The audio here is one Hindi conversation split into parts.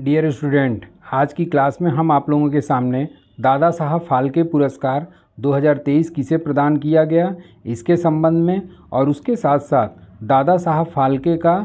डियर स्टूडेंट, आज की क्लास में हम आप लोगों के सामने दादा साहब फाल्के पुरस्कार 2023 किसे प्रदान किया गया इसके संबंध में और उसके साथ साथ दादा साहब फाल्के का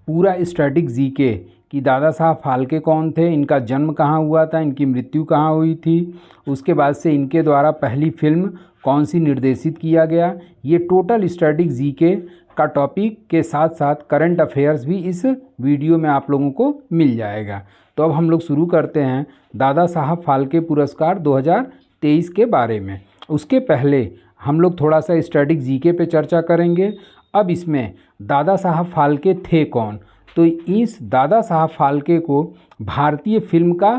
पूरा स्टैटिक जीके कि दादा साहब फाल्के कौन थे, इनका जन्म कहाँ हुआ था, इनकी मृत्यु कहाँ हुई थी, उसके बाद से इनके द्वारा पहली फिल्म कौन सी निर्देशित किया गया, ये टोटल स्टैटिक जीके का टॉपिक के साथ साथ करंट अफेयर्स भी इस वीडियो में आप लोगों को मिल जाएगा। तो अब हम लोग शुरू करते हैं दादा साहब फाल्के पुरस्कार 2023 के बारे में। उसके पहले हम लोग थोड़ा सा स्टैटिक जीके पे चर्चा करेंगे। अब इसमें दादा साहब फाल्के थे कौन, तो इस दादा साहब फाल्के को भारतीय फिल्म का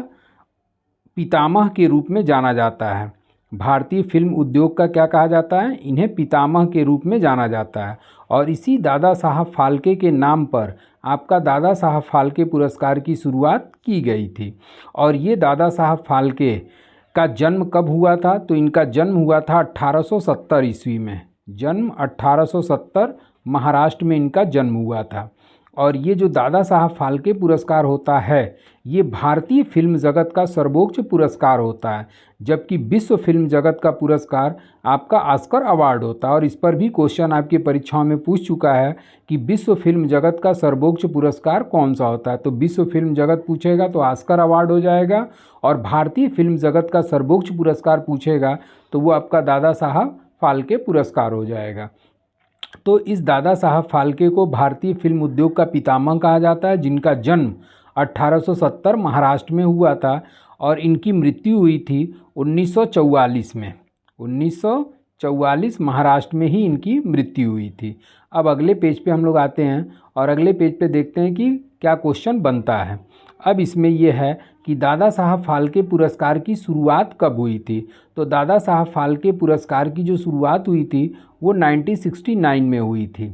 पितामह के रूप में जाना जाता है। भारतीय फिल्म उद्योग का क्या कहा जाता है, इन्हें पितामह के रूप में जाना जाता है। और इसी दादा साहब फाल्के के नाम पर आपका दादा साहब फाल्के पुरस्कार की शुरुआत की गई थी। और ये दादा साहब फाल्के का जन्म कब हुआ था, तो इनका जन्म हुआ था 1870 ईस्वी में। जन्म 1870 महाराष्ट्र में इनका जन्म हुआ था। और ये जो दादा साहब फाल्के पुरस्कार होता है ये भारतीय फिल्म जगत का सर्वोच्च पुरस्कार होता है, जबकि विश्व फिल्म जगत का पुरस्कार आपका ऑस्कर अवार्ड होता है। और इस पर भी क्वेश्चन आपकी परीक्षाओं में पूछ चुका है कि विश्व फिल्म जगत का सर्वोच्च पुरस्कार कौन सा होता है, तो विश्व फिल्म जगत पूछेगा तो ऑस्कर अवार्ड हो जाएगा, और भारतीय फिल्म जगत का सर्वोच्च पुरस्कार पूछेगा तो वो आपका दादा साहब फाल्के पुरस्कार हो जाएगा। तो इस दादा साहब फाल्के को भारतीय फिल्म उद्योग का पितामह कहा जाता है, जिनका जन्म 1870 महाराष्ट्र में हुआ था और इनकी मृत्यु हुई थी 1944 में। 1944 महाराष्ट्र में ही इनकी मृत्यु हुई थी। अब अगले पेज पे हम लोग आते हैं और अगले पेज पे देखते हैं कि क्या क्वेश्चन बनता है। अब इसमें यह है कि दादा साहब फाल्के पुरस्कार की शुरुआत कब हुई थी, तो दादा साहब फाल्के पुरस्कार की जो शुरुआत हुई थी वो 1969 में हुई थी,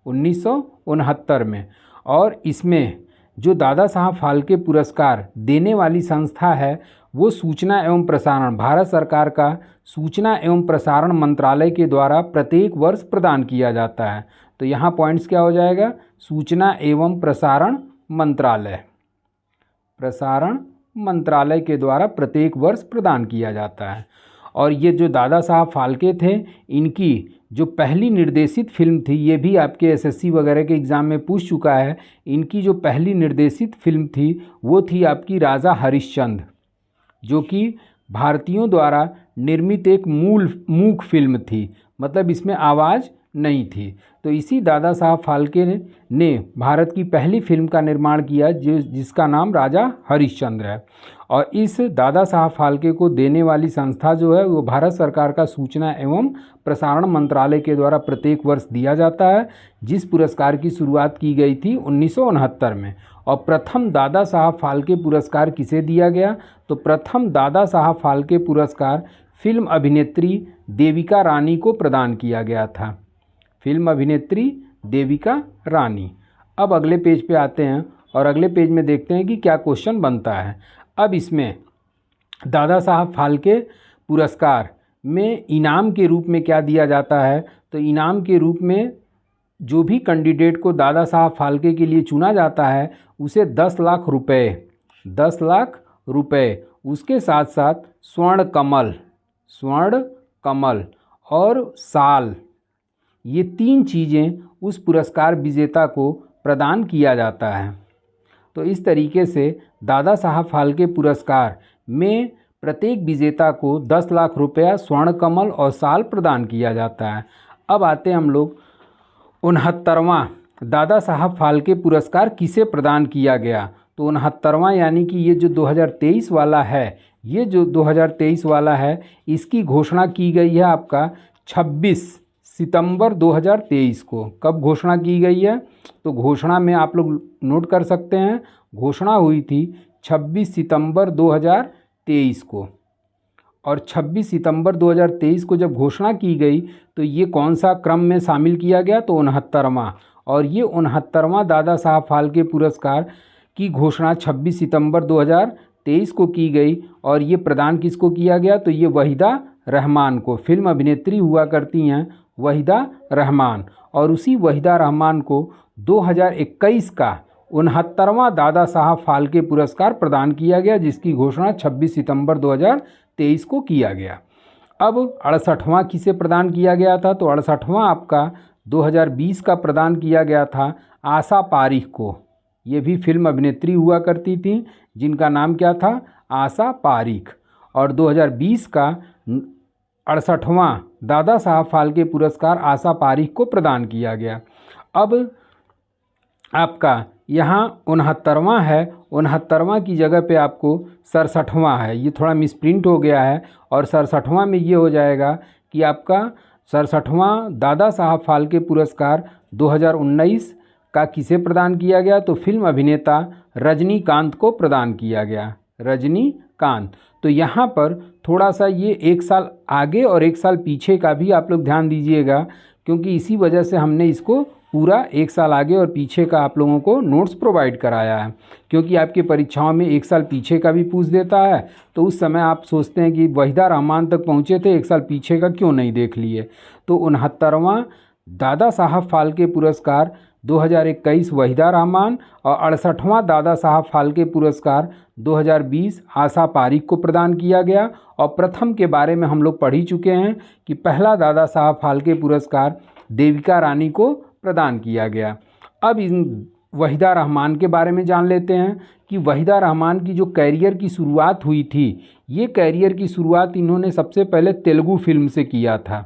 1969 में। और इसमें जो दादा साहब फाल्के पुरस्कार देने वाली संस्था है वो सूचना एवं प्रसारण, भारत सरकार का सूचना एवं प्रसारण मंत्रालय के द्वारा प्रत्येक वर्ष प्रदान किया जाता है। तो यहाँ पॉइंट्स क्या हो जाएगा, सूचना एवं प्रसारण मंत्रालय, प्रसारण मंत्रालय के द्वारा प्रत्येक वर्ष प्रदान किया जाता है। और ये जो दादा साहब फाल्के थे इनकी जो पहली निर्देशित फिल्म थी, ये भी आपके एसएससी वगैरह के एग्ज़ाम में पूछ चुका है, इनकी जो पहली निर्देशित फिल्म थी वो थी आपकी राजा हरिश्चंद्र, जो कि भारतीयों द्वारा निर्मित एक मूक फिल्म थी, मतलब इसमें आवाज़ नहीं थी। तो इसी दादा साहब फाल्के ने भारत की पहली फिल्म का निर्माण किया जिसका नाम राजा हरिश्चंद्र है। और इस दादा साहब फाल्के को देने वाली संस्था जो है वो भारत सरकार का सूचना एवं प्रसारण मंत्रालय के द्वारा प्रत्येक वर्ष दिया जाता है, जिस पुरस्कार की शुरुआत की गई थी 1969 में। और प्रथम दादा साहब फाल्के पुरस्कार किसे दिया गया, तो प्रथम दादा साहब फाल्के पुरस्कार फिल्म अभिनेत्री देविका रानी को प्रदान किया गया था, फिल्म अभिनेत्री देविका रानी। अब अगले पेज पे आते हैं और अगले पेज में देखते हैं कि क्या क्वेश्चन बनता है। अब इसमें दादा साहब फाल्के पुरस्कार में इनाम के रूप में क्या दिया जाता है, तो इनाम के रूप में जो भी कैंडिडेट को दादा साहब फाल्के के लिए चुना जाता है उसे 10 लाख रुपए, 10 लाख रुपए, उसके साथ साथ स्वर्ण कमल और साल, ये 3 चीज़ें उस पुरस्कार विजेता को प्रदान किया जाता है। तो इस तरीके से दादा साहब फाल्के पुरस्कार में प्रत्येक विजेता को 10 लाख रुपया, स्वर्ण कमल और साल प्रदान किया जाता है। अब आते हैं हम लोग 69वां दादा साहब फाल्के पुरस्कार किसे प्रदान किया गया, तो 69वां यानी कि ये जो 2023 वाला है, ये जो 2023 वाला है इसकी घोषणा की गई है आपका 26 सितंबर 2023 को। कब घोषणा की गई है, तो घोषणा में आप लोग नोट कर सकते हैं, घोषणा हुई थी 26 सितंबर 2023 को। और 26 सितंबर 2023 को जब घोषणा की गई तो ये कौन सा क्रम में शामिल किया गया, तो 69वां। और ये 69वां दादा साहब फाल्के पुरस्कार की घोषणा 26 सितंबर 2023 को की गई। और ये प्रदान किसको किया गया, तो ये वहीदा रहमान को, फिल्म अभिनेत्री हुआ करती हैं वहीदा रहमान, और उसी वहीदा रहमान को 2021 का 69वां दादा साहब फाल्के पुरस्कार प्रदान किया गया, जिसकी घोषणा 26 सितंबर 2023 को किया गया। अब 68वां किसे प्रदान किया गया था, तो 68वां आपका 2020 का प्रदान किया गया था आशा पारीख को। ये भी फिल्म अभिनेत्री हुआ करती थी, जिनका नाम क्या था, आशा पारीख। और 2020 का 68वां दादा साहब फाल्के पुरस्कार आशा पारीख को प्रदान किया गया। अब आपका यहाँ 69वां है, 69वां की जगह पे आपको 67वां है, ये थोड़ा मिसप्रिंट हो गया है। और 67वां में ये हो जाएगा कि आपका 67वां दादा साहब फाल्के पुरस्कार 2019 का किसे प्रदान किया गया, तो फिल्म अभिनेता रजनीकांत को प्रदान किया गया, रजनीकांत। तो यहाँ पर थोड़ा सा ये एक साल आगे और एक साल पीछे का भी आप लोग ध्यान दीजिएगा, क्योंकि इसी वजह से हमने इसको पूरा एक साल आगे और पीछे का आप लोगों को नोट्स प्रोवाइड कराया है, क्योंकि आपकी परीक्षाओं में एक साल पीछे का भी पूछ देता है। तो उस समय आप सोचते हैं कि वहीदा रहमान तक पहुँचे थे, एक साल पीछे का क्यों नहीं देख लिए। तो 69वां दादा साहब फाल्के पुरस्कार 2021 वहीदा रहमान और 68वां दादा साहब फाल्के पुरस्कार 2020 आशा पारीख को प्रदान किया गया। और प्रथम के बारे में हम लोग पढ़ ही चुके हैं कि पहला दादा साहब फाल्के पुरस्कार देविका रानी को प्रदान किया गया। अब इन वहीदा रहमान के बारे में जान लेते हैं कि वहीदा रहमान की जो कैरियर की शुरुआत हुई थी, ये कैरियर की शुरुआत इन्होंने सबसे पहले तेलुगु फिल्म से किया था,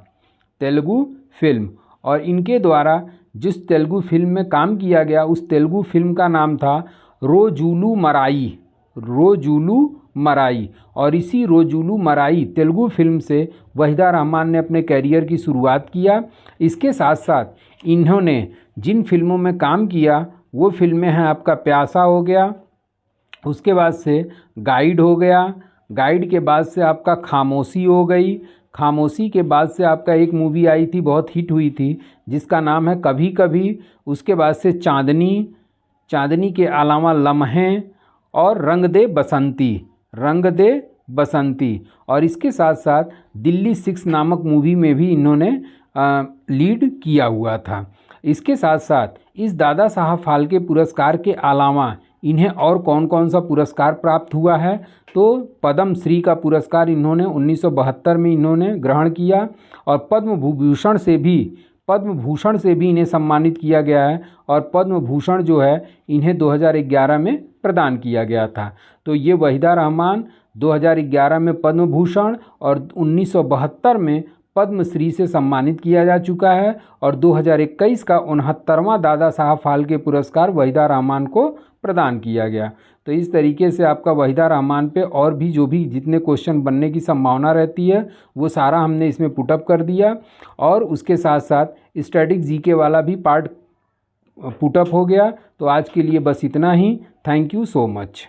तेलुगु फिल्म। और इनके द्वारा जिस तेलुगु फिल्म में काम किया गया, उस तेलुगु फिल्म का नाम था रोजुलू मराई, रोजुलू मराई। और इसी रोजुलू मराई तेलुगु फिल्म से वहीदा रहमान ने अपने कैरियर की शुरुआत किया। इसके साथ साथ इन्होंने जिन फिल्मों में काम किया वो फिल्में हैं आपका प्यासा हो गया, उसके बाद से गाइड हो गया, गाइड के बाद से आपका खामोशी हो गई, खामोशी के बाद से आपका एक मूवी आई थी, बहुत हिट हुई थी, जिसका नाम है कभी कभी। उसके बाद से चांदनी, चांदनी के अलावा लम्हे और रंग दे बसंती, रंग दे बसंती। और इसके साथ साथ दिल्ली 6 नामक मूवी में भी इन्होंने लीड किया हुआ था। इसके साथ साथ इस दादा साहब फाल्के पुरस्कार के अलावा इन्हें और कौन कौन सा पुरस्कार प्राप्त हुआ है, तो पद्म श्री का पुरस्कार इन्होंने 1972 में इन्होंने ग्रहण किया। और पद्म भूषण से भी इन्हें सम्मानित किया गया है। और पद्म भूषण जो है इन्हें 2011 में प्रदान किया गया था। तो ये वहीदा रहमान 2011 में पद्म भूषण और 1972 में पद्मश्री से सम्मानित किया जा चुका है। और 2021 का 69वां दादा साहब फाल्के पुरस्कार वहीदा रहमान को प्रदान किया गया। तो इस तरीके से आपका वहीदा रहमान पे और भी जो भी जितने क्वेश्चन बनने की संभावना रहती है वो सारा हमने इसमें पुटअप कर दिया। और उसके साथ साथ स्टैटिक जीके वाला भी पार्ट पुटअप हो गया। तो आज के लिए बस इतना ही। Thank you so much.